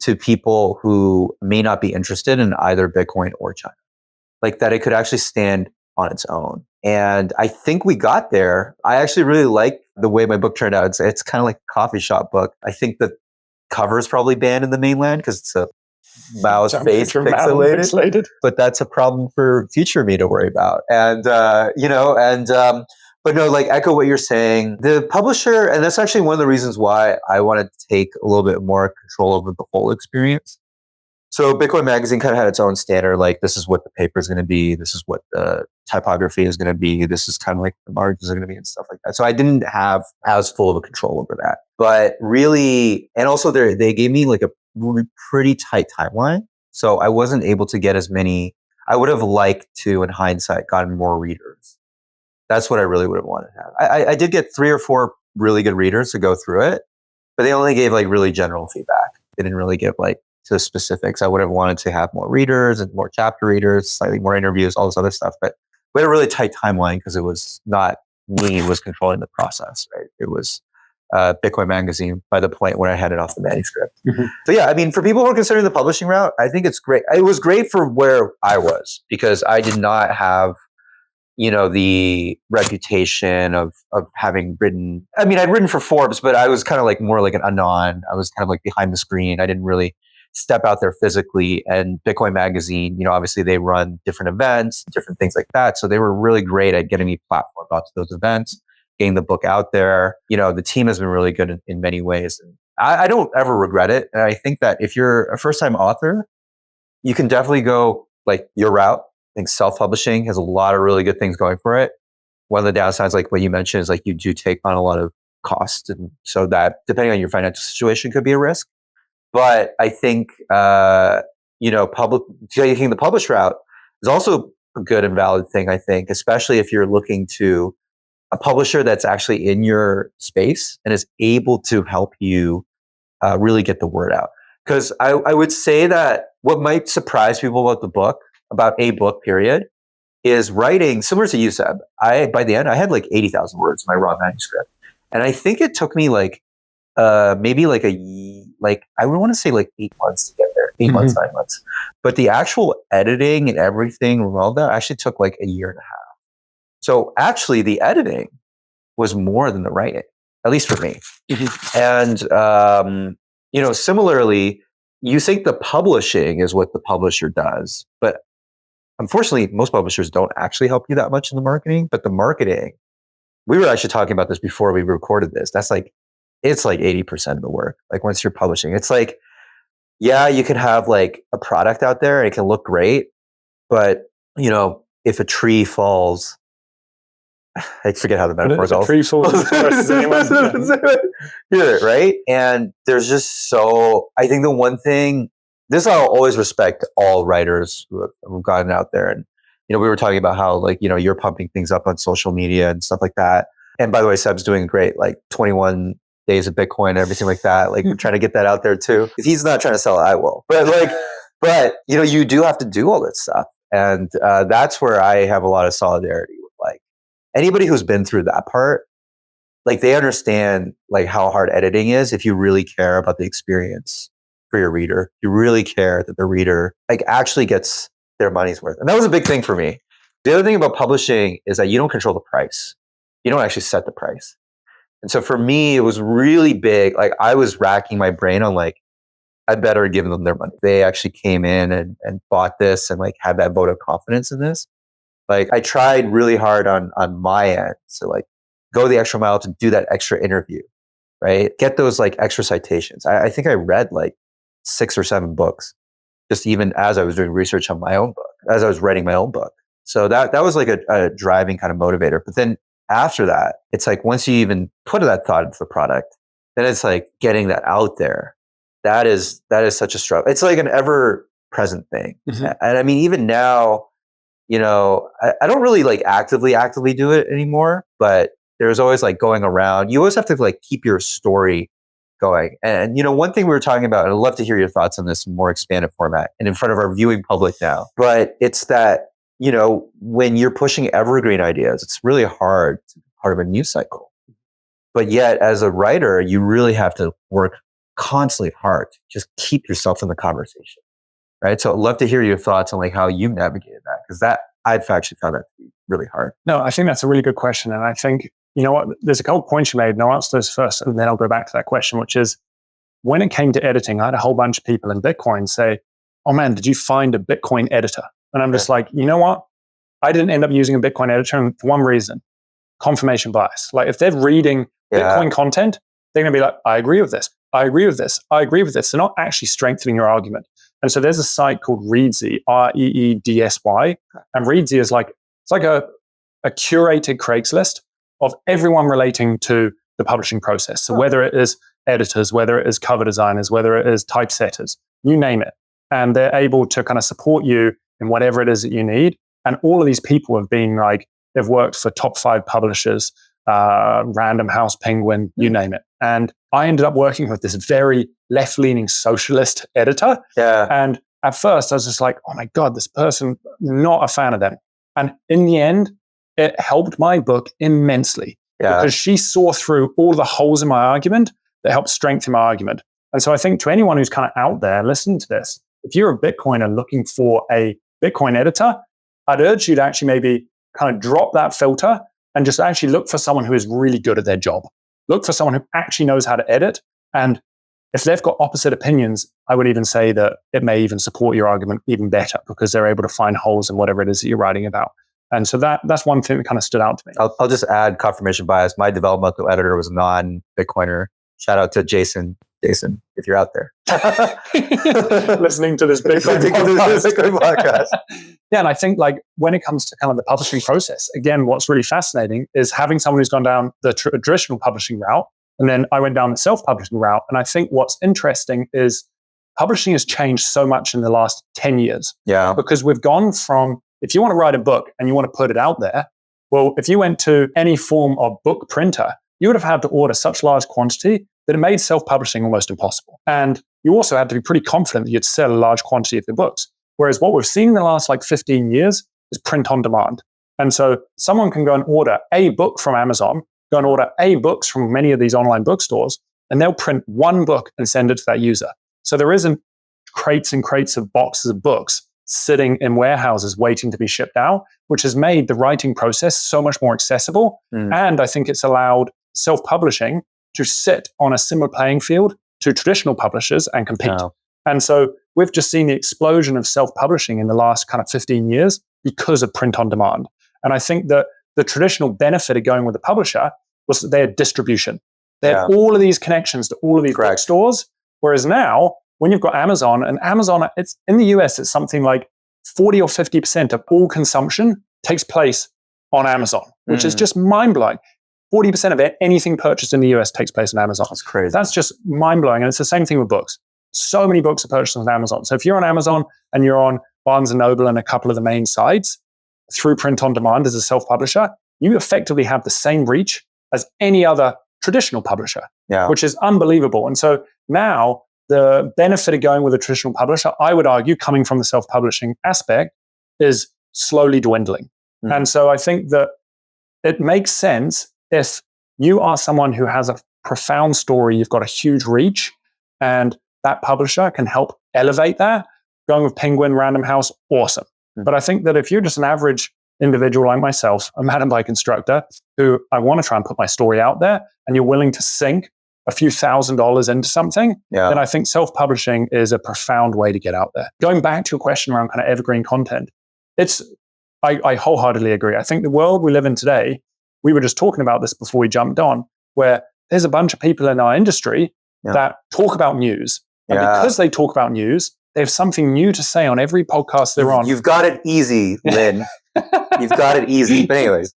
to people who may not be interested in either Bitcoin or China. Like that it could actually stand on its own. And I think we got there. I actually really like the way my book turned out. It's kind of like a coffee shop book. I think the cover is probably banned in the mainland because it's a Mao's face pixelated. But that's a problem for future me to worry about. And, but no, like echo what you're saying. The publisher, and that's actually one of the reasons why I wanted to take a little bit more control over the whole experience. So Bitcoin Magazine kind of had its own standard, like this is what the paper is going to be, this is what the typography is going to be, this is kind of like the margins are going to be and stuff like that. So I didn't have as full of a control over that. But really, and also they gave me like a pretty tight timeline. So I wasn't able to get as many, I would have liked to, in hindsight, gotten more readers. That's what I really would have wanted to have. I did get 3 or 4 really good readers to go through it, but they only gave like really general feedback. They didn't really give like to specifics. I would have wanted to have more readers and more chapter readers, slightly more interviews, all this other stuff. But we had a really tight timeline because it was not me who was controlling the process, right? It was Bitcoin Magazine by the point where I had it off the manuscript. Mm-hmm. So yeah, I mean, for people who are considering the publishing route, I think it's great. It was great for where I was because I did not have, the reputation of having written. I mean, I'd written for Forbes, but I was kind of like more like an anon. I was kind of like behind the screen. I didn't really step out there physically. And Bitcoin Magazine, obviously they run different events, different things like that. So they were really great at getting me platformed out to those events, getting the book out there. The team has been really good in many ways. And I don't ever regret it. And I think that if you're a first-time author, you can definitely go like your route. I think self-publishing has a lot of really good things going for it. One of the downsides, like what you mentioned, is like you do take on a lot of costs. And so that, depending on your financial situation, could be a risk. But I think, taking the publish route is also a good and valid thing, I think, especially if you're looking to a publisher that's actually in your space and is able to help you really get the word out. Because I would say that what might surprise people about a book period, is writing, similar to you, Seb. By the end, I had like 80,000 words in my raw manuscript. And I think it took me maybe I would want to say like 8 months to get there, 8 months, 9 months. But the actual editing and everything, all that actually took like a year and a half. So actually the editing was more than the writing, at least for me. And, similarly, you think the publishing is what the publisher does, but unfortunately, most publishers don't actually help you that much in the marketing, but the marketing, we were actually talking about this before we recorded this. It's like 80% of the work. Like once you're publishing, it's like, yeah, you can have like a product out there and it can look great, but if a tree falls, I forget how the metaphor goes. A tree falls, right? And there's just I think the one thing, this I'll always respect all writers who have gotten out there. And, we were talking about how you're pumping things up on social media and stuff like that. And by the way, Seb's doing great, like 21 days of Bitcoin and everything like that. Like trying to get that out there too. If he's not trying to sell it, I will. But you do have to do all this stuff. And that's where I have a lot of solidarity with anybody who's been through that part. Like they understand how hard editing is if you really care about the experience for your reader. You really care that the reader actually gets their money's worth. And that was a big thing for me. The other thing about publishing is that you don't control the price. You don't actually set the price. And so for me, it was really big. I was racking my brain on I better give them their money. They actually came in and bought this and had that vote of confidence in this. I tried really hard on my end. So go the extra mile to do that extra interview, right? Get those extra citations. I think I read 6 or 7 books, just even as I was doing research on my own book, as I was writing my own book. So that was a driving kind of motivator. But then after that, it's once you even put that thought into the product, then it's getting that out there. That is such a struggle. It's an ever present thing. And I mean, even now, I don't really actively do it anymore, but there's always going around. You always have to keep your story going. And, one thing we were talking about, and I'd love to hear your thoughts on this in more expanded format and in front of our viewing public now, but it's that, when you're pushing evergreen ideas, it's really hard to be part of a news cycle. But yet as a writer, you really have to work constantly hard to just keep yourself in the conversation. Right. So I'd love to hear your thoughts on how you navigated that, because I've actually found that to be really hard. No, I think that's a really good question. And I think, there's a couple points you made, and I'll answer those first, and then I'll go back to that question, which is when it came to editing, I had a whole bunch of people in Bitcoin say, oh man, did you find a Bitcoin editor? And I'm just like, you know what? I didn't end up using a Bitcoin editor for one reason, confirmation bias. If they're reading Bitcoin content, they're going to be like, I agree with this. I agree with this. I agree with this. They're not actually strengthening your argument. And so there's a site called Reedsy, Reedsy. And Reedsy is it's like a curated Craigslist of everyone relating to the publishing process. So whether it is editors, whether it is cover designers, whether it is typesetters, you name it. And they're able to kind of support you in whatever it is that you need. And all of these people have been they've worked for top 5 publishers, Random House, Penguin, you name it. And I ended up working with this very left-leaning socialist editor. Yeah. And at first I was just like, oh my God, this person, not a fan of them. And in the end, it helped my book immensely because she saw through all the holes in my argument that helped strengthen my argument. And so I think to anyone who's kind of out there listening to this, if you're a Bitcoiner looking for a Bitcoin editor, I'd urge you to actually maybe kind of drop that filter and just actually look for someone who is really good at their job. Look for someone who actually knows how to edit. And if they've got opposite opinions, I would even say that it may even support your argument even better because they're able to find holes in whatever it is that you're writing about. And so that's one thing that kind of stood out to me. I'll just add confirmation bias. My developmental editor was a non-Bitcoiner. Shout out to Jason. Jason, if you're out there. Listening to this Bitcoin podcast. Yeah, and I think when it comes to kind of the publishing process, again, what's really fascinating is having someone who's gone down the traditional publishing route, and then I went down the self-publishing route. And I think what's interesting is publishing has changed so much in the last 10 years. Yeah. Because we've gone from, if you want to write a book and you want to put it out there, well, if you went to any form of book printer, you would have had to order such large quantity that it made self-publishing almost impossible. And you also had to be pretty confident that you'd sell a large quantity of your books. Whereas what we've seen in the last 15 years is print on demand. And so someone can go and order a book from Amazon, go and order a books from many of these online bookstores, and they'll print one book and send it to that user. So there isn't crates and crates of boxes of books sitting in warehouses waiting to be shipped out, which has made the writing process so much more accessible. And I think it's allowed self-publishing to sit on a similar playing field to traditional publishers and compete. Wow. And so we've just seen the explosion of self-publishing in the last kind of 15 years because of print on demand. And I think that the traditional benefit of going with a publisher was that they had distribution. They had all of these connections to all of these bookstores. Whereas now, when you've got Amazon, and Amazon, it's in the US, it's something like 40 or 50% of all consumption takes place on Amazon, which is just mind-blowing. 40% of anything purchased in the US takes place on Amazon. That's crazy. That's just mind-blowing. And it's the same thing with books. So many books are purchased on Amazon. So if you're on Amazon and you're on Barnes & Noble and a couple of the main sites through print on demand as a self-publisher, you effectively have the same reach as any other traditional publisher, which is unbelievable. And so now the benefit of going with a traditional publisher, I would argue, coming from the self-publishing aspect, is slowly dwindling. And so I think that it makes sense if you are someone who has a profound story, you've got a huge reach, and that publisher can help elevate that. Going with Penguin, Random House, awesome. But I think that if you're just an average individual like myself, a mountain bike instructor, who I want to try and put my story out there, and you're willing to sink a few $1,000s into something, then I think self-publishing is a profound way to get out there. Going back to your question around kind of evergreen content, I wholeheartedly agree. I think the world we live in today, we were just talking about this before we jumped on, where there's a bunch of people in our industry that talk about news. And because they talk about news, they have something new to say on every podcast they're on. You've got it easy, Lynn. You've got it easy. But anyways.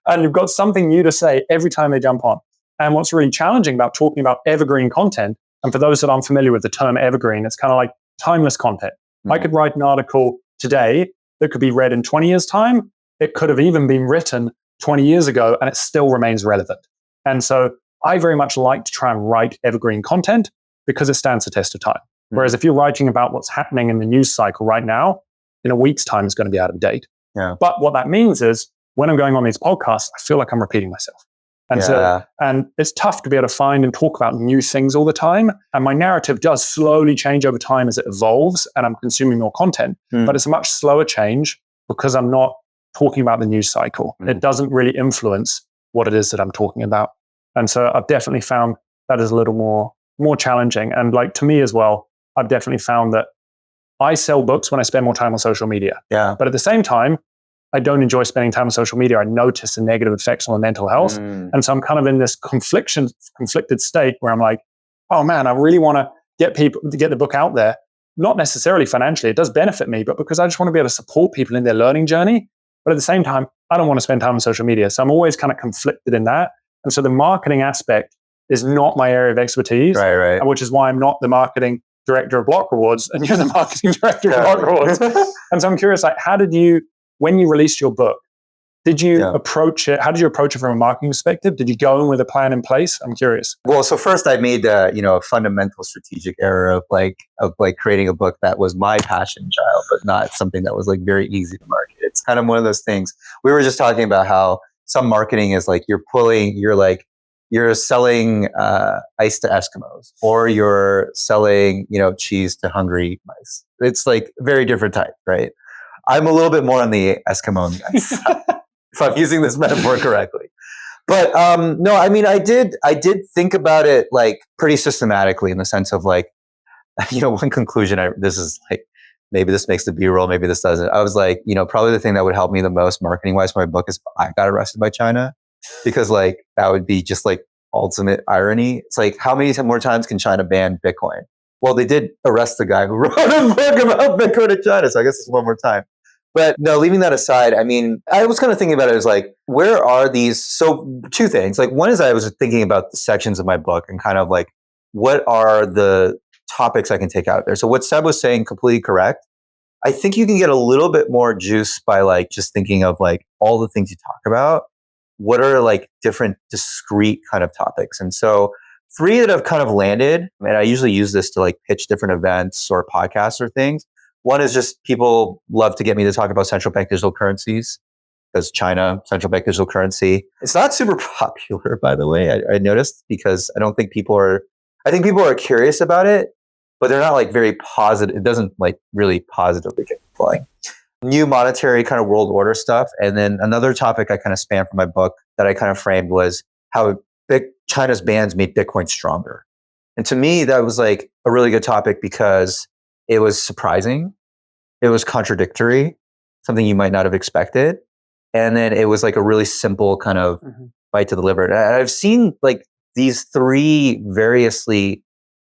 And you've got something new to say every time they jump on. And what's really challenging about talking about evergreen content, and for those that aren't familiar with the term evergreen, it's kind of like timeless content. I could write an article today that could be read in 20 years' time. It could have even been written 20 years ago, and it still remains relevant. And so I very much like to try and write evergreen content because it stands the test of time. Whereas if you're writing about what's happening in the news cycle right now, in a week's time, it's going to be out of date. But what that means is when I'm going on these podcasts, I feel like I'm repeating myself. And so, and it's tough to be able to find and talk about new things all the time. And my narrative does slowly change over time as it evolves and I'm consuming more content, but it's a much slower change because I'm not talking about the news cycle. It doesn't really influence what it is that I'm talking about. And so I've definitely found that is a little more challenging. And like to me as well, I've definitely found that I sell books when I spend more time on social media. But at the same time, I don't enjoy spending time on social media. I notice the negative effects on my mental health. And so I'm kind of in this conflicted state where I'm like, oh man, I really want to get people to get the book out there. Not necessarily financially, it does benefit me, but because I just want to be able to support people in their learning journey. But at the same time, I don't want to spend time on social media. So I'm always kind of conflicted in that. And so the marketing aspect is not my area of expertise, which is why I'm not the marketing director of Block Rewards and you're the marketing director of Block Rewards. And so I'm curious, like, how did you, when you released your book, did you approach it? How did you approach it from a marketing perspective? Did you go in with a plan in place? I'm curious. Well, so first I made a fundamental strategic error of creating a book that was my passion child, but not something that was like very easy to market. It's kind of one of those things. We were just talking about how some marketing is like you're selling ice to Eskimos, or you're selling, cheese to hungry mice. It's like very different type, right? I'm a little bit more on the Eskimo side, if I'm using this metaphor correctly. But no, I mean, I did think about it like pretty systematically in the sense of like, one conclusion. This is like, maybe this makes the B-roll, maybe this doesn't. I was like, probably the thing that would help me the most marketing wise for my book is if I got arrested by China, because like that would be just like ultimate irony. It's like, how many more times can China ban Bitcoin? Well, they did arrest the guy who wrote a book about Bitcoin in China, so I guess it's one more time. But no, leaving that aside, I mean, I was kind of thinking about it as like, where are these? So two things. Like one is I was thinking about the sections of my book and kind of like, what are the topics I can take out there. So what Seb was saying, completely correct. I think you can get a little bit more juice by like just thinking of like all the things you talk about. What are like different discrete kind of topics? And so 3 that have kind of landed, and I usually use this to like pitch different events or podcasts or things. One is just people love to get me to talk about central bank digital currencies, because China, central bank digital currency. It's not super popular, by the way, I noticed, because I think people are curious about it, but they're not like very positive. It doesn't like really positively get going. New monetary kind of world order stuff. And then another topic I kind of spanned from my book that I kind of framed was how China's bans made Bitcoin stronger. And to me, that was like a really good topic because it was surprising. It was contradictory, something you might not have expected. And then it was like a really simple kind of bite to the liver. And I've seen like these 3 variously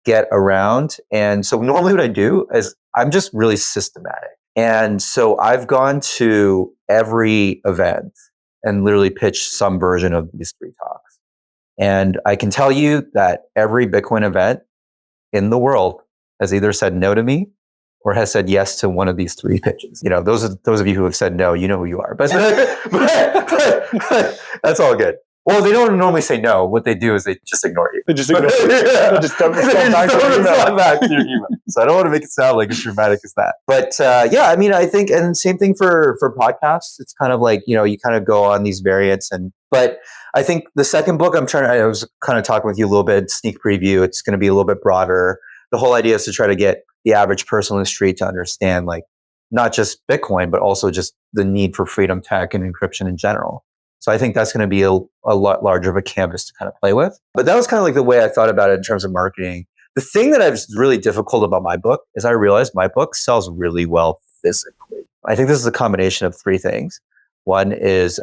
get around. And so normally what I do is I'm just really systematic. And so I've gone to every event and literally pitched some version of these 3 talks. And I can tell you that every Bitcoin event in the world has either said no to me or has said yes to one of these 3 pitches. You know, those of you who have said no, you know who you are. But that's all good. Well, they don't normally say no. What they do is they just ignore you. They just ignore you. They just don't respond back to your email. So I don't want to make it sound like as dramatic as that. But yeah, I mean, I think, and same thing for podcasts. It's kind of like, you know, you kind of go on these variants. But I think the second book I was kind of talking with you a little bit, sneak preview. It's going to be a little bit broader. The whole idea is to try to get the average person on the street to understand like not just Bitcoin, but also just the need for freedom tech and encryption in general. So I think that's going to be a lot larger of a canvas to kind of play with. But that was kind of like the way I thought about it in terms of marketing. The thing that was really difficult about my book is I realized my book sells really well physically. I think this is a combination of 3 things. One is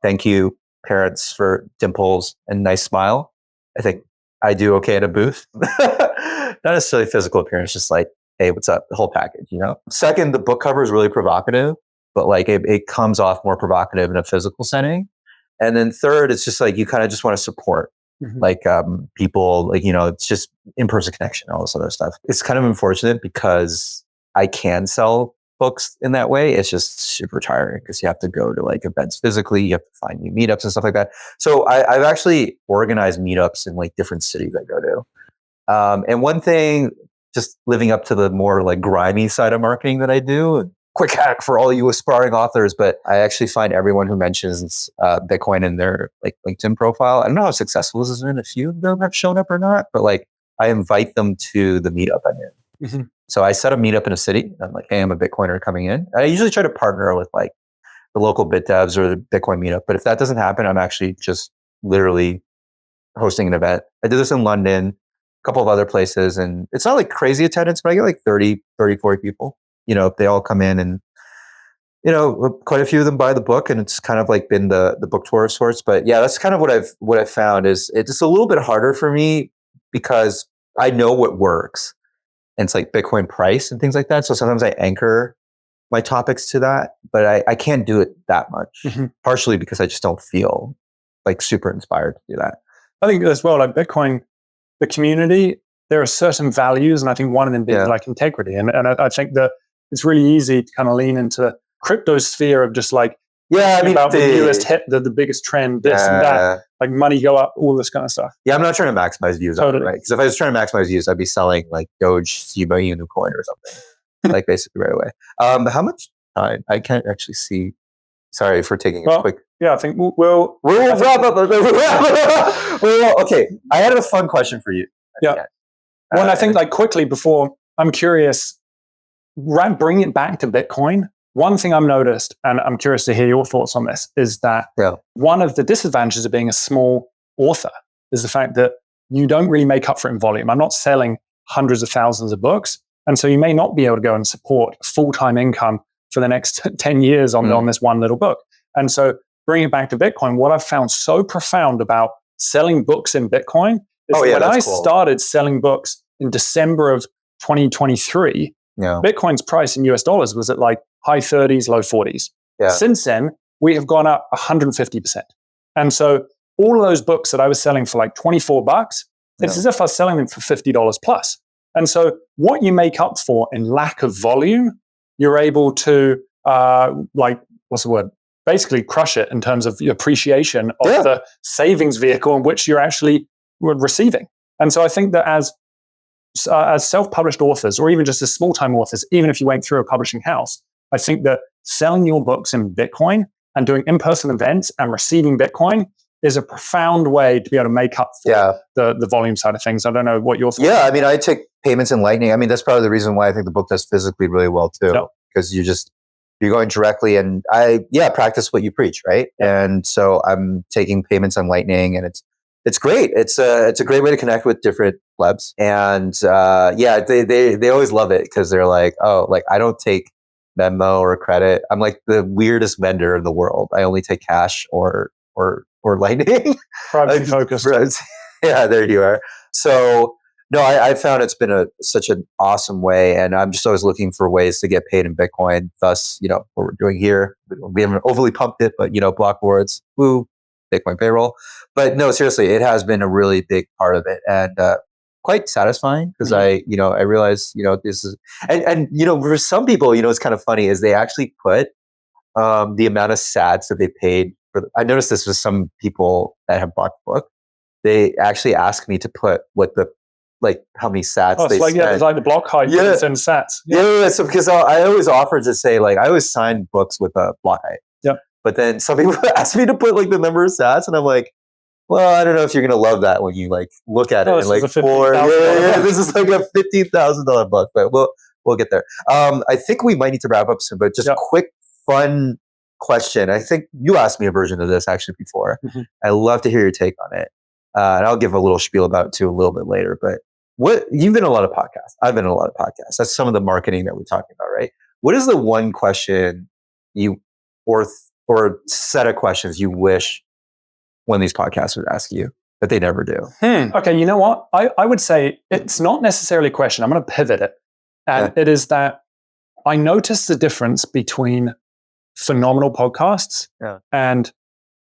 thank you, parents, for dimples and nice smile. I think I do okay at a booth. Not necessarily physical appearance, just like, hey, what's up? The whole package, you know? Second, the book cover is really provocative, but like it comes off more provocative in a physical setting. And then third, it's just like you kind of just want to support like people, like, you know, it's just in-person connection, all this other stuff. It's kind of unfortunate because I can sell books in that way. It's just super tiring because you have to go to like events physically, you have to find new meetups and stuff like that. So I've actually organized meetups in like different cities I go to. And one thing, just living up to the more like grimy side of marketing that I do, quick hack for all you aspiring authors, but I actually find everyone who mentions Bitcoin in their like LinkedIn profile. I don't know how successful this has been. A few of them have shown up or not, but like I invite them to the meetup I'm in. So I set a meetup in a city. I'm like, hey, I'm a Bitcoiner coming in. I usually try to partner with like the local bit devs or the Bitcoin meetup. But if that doesn't happen, I'm actually just literally hosting an event. I did this in London, a couple of other places, and it's not like crazy attendance, but I get like 30, 40 people. You know, they all come in and, you know, quite a few of them buy the book, and it's kind of like been the book tour of sorts. But yeah, that's kind of what I've found is it's a little bit harder for me because I know what works. And it's like Bitcoin price and things like that. So sometimes I anchor my topics to that, but I can't do it that much, partially because I just don't feel like super inspired to do that. I think as well, like Bitcoin, the community, there are certain values, and I think one of them being like integrity. And I think that it's really easy to kind of lean into crypto sphere of just like, I mean, about the newest hit, the biggest trend, this and that, like money go up, all this kind of stuff. Yeah, I'm not trying to maximize views, totally. Right? Because if I was trying to maximize views, I'd be selling like Doge, Shiba Inu coin or something, like basically right away. How much time? I can't actually see. Sorry for taking a quick. Yeah, I think we'll wrap up. Okay, I had a fun question for you. Yeah. Well, I think like quickly before, I'm curious, bring it back to Bitcoin. One thing I've noticed, and I'm curious to hear your thoughts on this, is that one of the disadvantages of being a small author is the fact that you don't really make up for it in volume. I'm not selling hundreds of thousands of books. And so you may not be able to go and support full-time income for the next 10 years on this one little book. And so bringing it back to Bitcoin, what I've found so profound about selling books in Bitcoin is when I started selling books in December of 2023, Bitcoin's price in US dollars was at like high 30s, low 40s. Since then, we have gone up 150%. And so all of those books that I was selling for like $24, it's as if I was selling them for $50 plus. And so what you make up for in lack of volume, you're able to, basically crush it in terms of the appreciation of the savings vehicle in which you're actually receiving. And so I think that as self-published authors, or even just as small-time authors, even if you went through a publishing house, I think that selling your books in Bitcoin and doing in-person events and receiving Bitcoin is a profound way to be able to make up for the volume side of things. I don't know what your thoughts are. I mean, I take payments in Lightning. I mean, that's probably the reason why I think the book does physically really well too, because you're going directly, and I practice what you preach, right? And so I'm taking payments on Lightning, and it's great. It's a great way to connect with different plebs, and they always love it because they're like, oh, like I don't take Venmo or credit. I'm like the weirdest vendor in the world. I only take cash or Lightning. Privacy focused. Yeah, there you are. So no, I found it's been such an awesome way, and I'm just always looking for ways to get paid in Bitcoin. Thus, what we're doing here, we haven't overly pumped it, but block boards, woo, Bitcoin payroll. But no, seriously, it has been a really big part of it, and quite satisfying because I realize this is and for some people, it's kind of funny is they actually put the amount of sats that they paid for. I noticed this with some people that have bought the book. They actually ask me to put what the how many sats they spent. It's like the block height and sats. So because I always offer to say I always sign books with a block height. Yeah. But then some people ask me to put the number of sats, and I'm like, well, I don't know if you're gonna love that when you look at it. And this is like a $15,000 book, but we'll get there. I think we might need to wrap up soon, but just a quick fun question. I think you asked me a version of this actually before. Mm-hmm. I'd love to hear your take on it. And I'll give a little spiel about it too a little bit later, but you've been in a lot of podcasts. I've been in a lot of podcasts. That's some of the marketing that we're talking about, right? What is the one question or set of questions you wish one of these podcasts would ask you that they never do? Okay, you know what? I would say it's not necessarily a question. I'm going to pivot it. And it is that I notice the difference between phenomenal podcasts and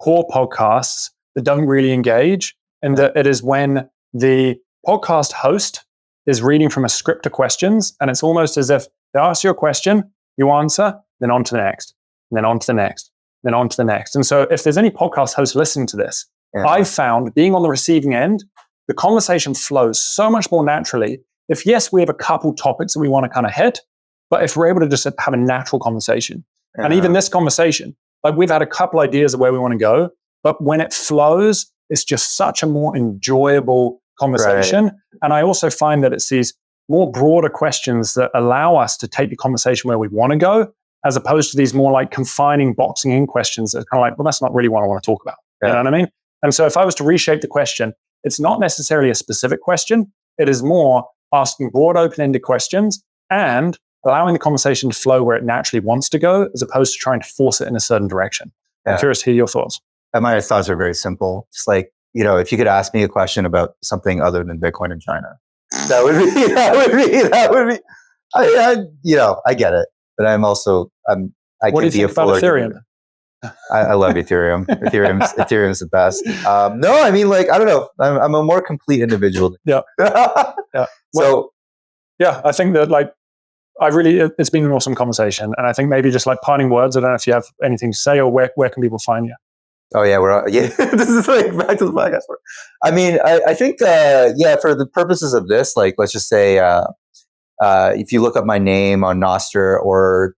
poor podcasts that don't really engage. And that it is when the podcast host is reading from a script of questions, and it's almost as if they ask you a question, you answer, then on to the next, and then on to the next, then on to the next. And so if there's any podcast host listening to this, I've found being on the receiving end, the conversation flows so much more naturally. If yes, we have a couple topics that we want to kind of hit, but if we're able to just have a natural conversation, and even this conversation, we've had a couple ideas of where we want to go, but when it flows, it's just such a more enjoyable conversation. Right. And I also find that it's these more broader questions that allow us to take the conversation where we want to go, as opposed to these more confining, boxing in questions that are kind of well, that's not really what I want to talk about. You know what I mean? And so if I was to reshape the question, it's not necessarily a specific question. It is more asking broad, open-ended questions and allowing the conversation to flow where it naturally wants to go, as opposed to trying to force it in a certain direction. I'm curious to hear your thoughts. And my thoughts are very simple. Just if you could ask me a question about something other than Bitcoin in China, that would be, I get it, but I what do you think about Ethereum? I love Ethereum. Ethereum's the best. No, I mean, I don't know. I'm a more complete individual. Yeah. So, I think that it's been an awesome conversation. And I think maybe just parting words, I don't know if you have anything to say, or where can people find you? Oh yeah, this is back to the podcast. I mean, I think for the purposes of this, let's just say if you look up my name on Nostr or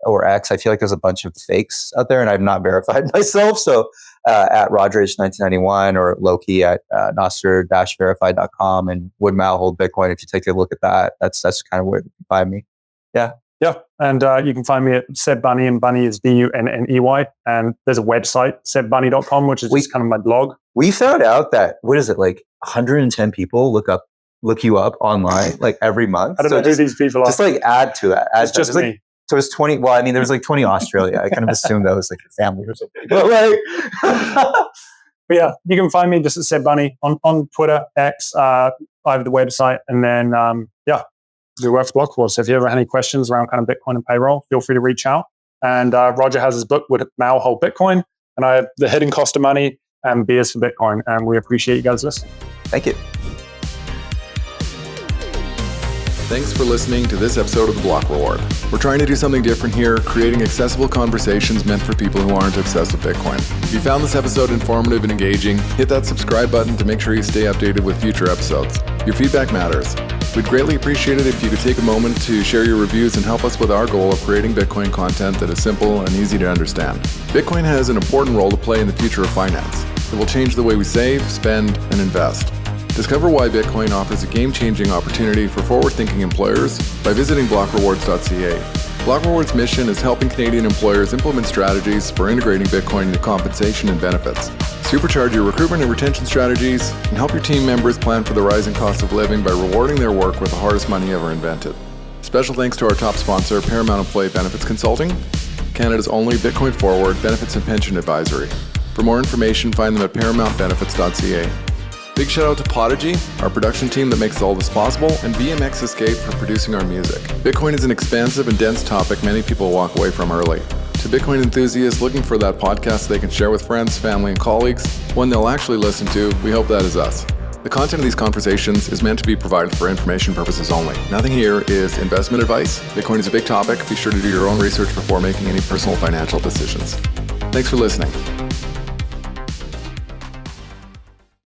or X, I feel like there's a bunch of fakes out there, and I've not verified myself. So at Rogerage1991 or Loki at Nostr-verified.com, and Would Mal Hold Bitcoin. If you take a look at that, that's kind of where you can find me. Yeah. Yeah. And you can find me at Seb Bunney, and Bunney is Bunney. And there's a website, sebbunny.com, which is just kind of my blog. We found out that, 110 people look you up online every month. I don't know who these people are. Just add to that. It's just me. So it's 20. Well, I mean, there was 20 Australia. I kind of assumed that was your family or something. But but yeah, you can find me just at Seb Bunney on Twitter, X, I have the website, and then we work for Block Wars. So if you ever have any questions around kind of Bitcoin and payroll, feel free to reach out. And Roger has his book, Would Mal Hold Bitcoin? And I have The Hidden Cost of Money and Beers for Bitcoin. And we appreciate you guys listening. Thank you. Thanks for listening to this episode of The Block Reward. We're trying to do something different here, creating accessible conversations meant for people who aren't obsessed with Bitcoin. If you found this episode informative and engaging, hit that subscribe button to make sure you stay updated with future episodes. Your feedback matters. We'd greatly appreciate it if you could take a moment to share your reviews and help us with our goal of creating Bitcoin content that is simple and easy to understand. Bitcoin has an important role to play in the future of finance. It will change the way we save, spend, and invest. Discover why Bitcoin offers a game-changing opportunity for forward-thinking employers by visiting blockrewards.ca. Block Rewards' mission is helping Canadian employers implement strategies for integrating Bitcoin into compensation and benefits, supercharge your recruitment and retention strategies, and help your team members plan for the rising cost of living by rewarding their work with the hardest money ever invented. Special thanks to our top sponsor, Paramount Employee Benefits Consulting, Canada's only Bitcoin forward benefits and pension advisory. For more information, find them at paramountbenefits.ca. Big shout out to Podigy, our production team that makes all this possible, and BMX Escape for producing our music. Bitcoin is an expansive and dense topic many people walk away from early. To Bitcoin enthusiasts looking for that podcast they can share with friends, family, and colleagues, one they'll actually listen to, we hope that is us. The content of these conversations is meant to be provided for information purposes only. Nothing here is investment advice. Bitcoin is a big topic. Be sure to do your own research before making any personal financial decisions. Thanks for listening.